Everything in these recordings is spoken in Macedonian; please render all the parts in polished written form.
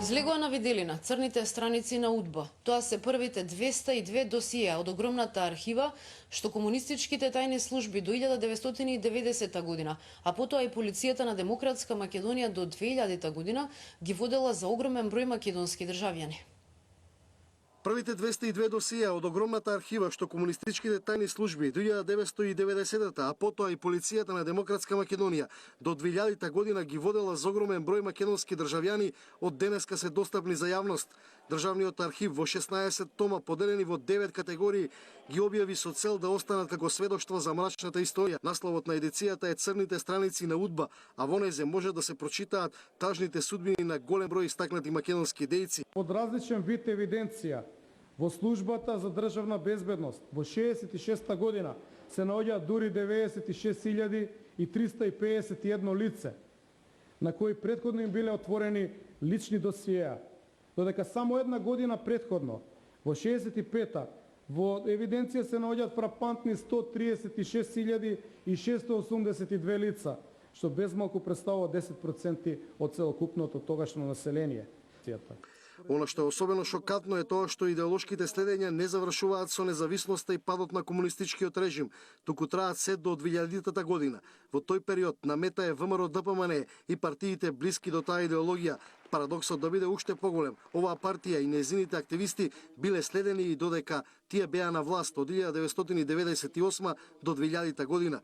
Излегува на виделина црните страници на УДБА. Тоа се првите 202 досиеа од огромната архива што комунистичките тајни служби до 1990 година, а потоа и полицијата на Демократска Македонија до 2000 година ги водела за огромен број македонски државјани. Првите 202 досија од огромната архива што комунистичките тајни служби до 1990-та, а потоа и полицијата на Демократска Македонија до 2000 година ги водела за огромен број македонски државјани, од денеска се достапни за јавност. Државниот архив во 16 тома, поделени во 9 категории, ги објави со цел да останат како сведоштва за мрачната историја. Насловот на едицијата е Црните страници на УДБА, а во незе може да се прочитаат тажните судбини на голем број истакнати македонски дејци. Од различен вид евиденција во службата за државна безбедност во 66 година се наоѓаат дури 96.351 лице, на кои претходно им биле отворени лични досиеа, додека само една година претходно, во 65-та, во евиденција се наоѓаат фрапантни 136.682 лица, што безмалку представува 10% од целокупното тогашно население. Она што е особено шокантно е тоа што идеолошките следења не завршуваат со независноста и падот на комунистичкиот режим, туку траат се до 2000 година. Во тој период на мета е ВМРО ДПМН и партиите блиски до таа идеологија. Парадоксот да биде уште поголем, оваа партија и нејзините активисти биле следени и додека тие беа на власт од 1998 до 2000 година.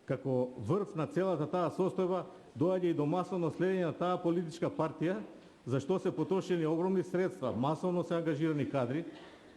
Како врв на целата таа состојба доаѓа и до масовно следење на таа политичка партија, зашто се потрошени огромни средства, масовно се ангажирани кадри,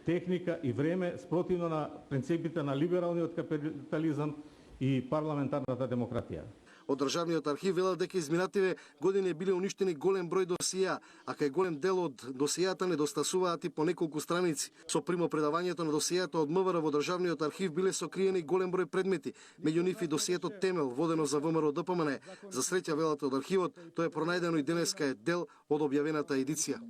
техника и време спротивно на принципите на либералниот капитализам и парламентарната демократија. Од Државниот архив велат дека изминативе години биле уништени голем број досија, а кај голем дел од досијата недостасуваат и по неколку страници. Со примопредавањето на досијата од МВР во Државниот архив биле сокриени голем број предмети, меѓу нив и досието Темел, водено за ВМРО ДПМН. За среќа велат од архивот, тоа е пронајдено и денеска е дел од објавената едиција.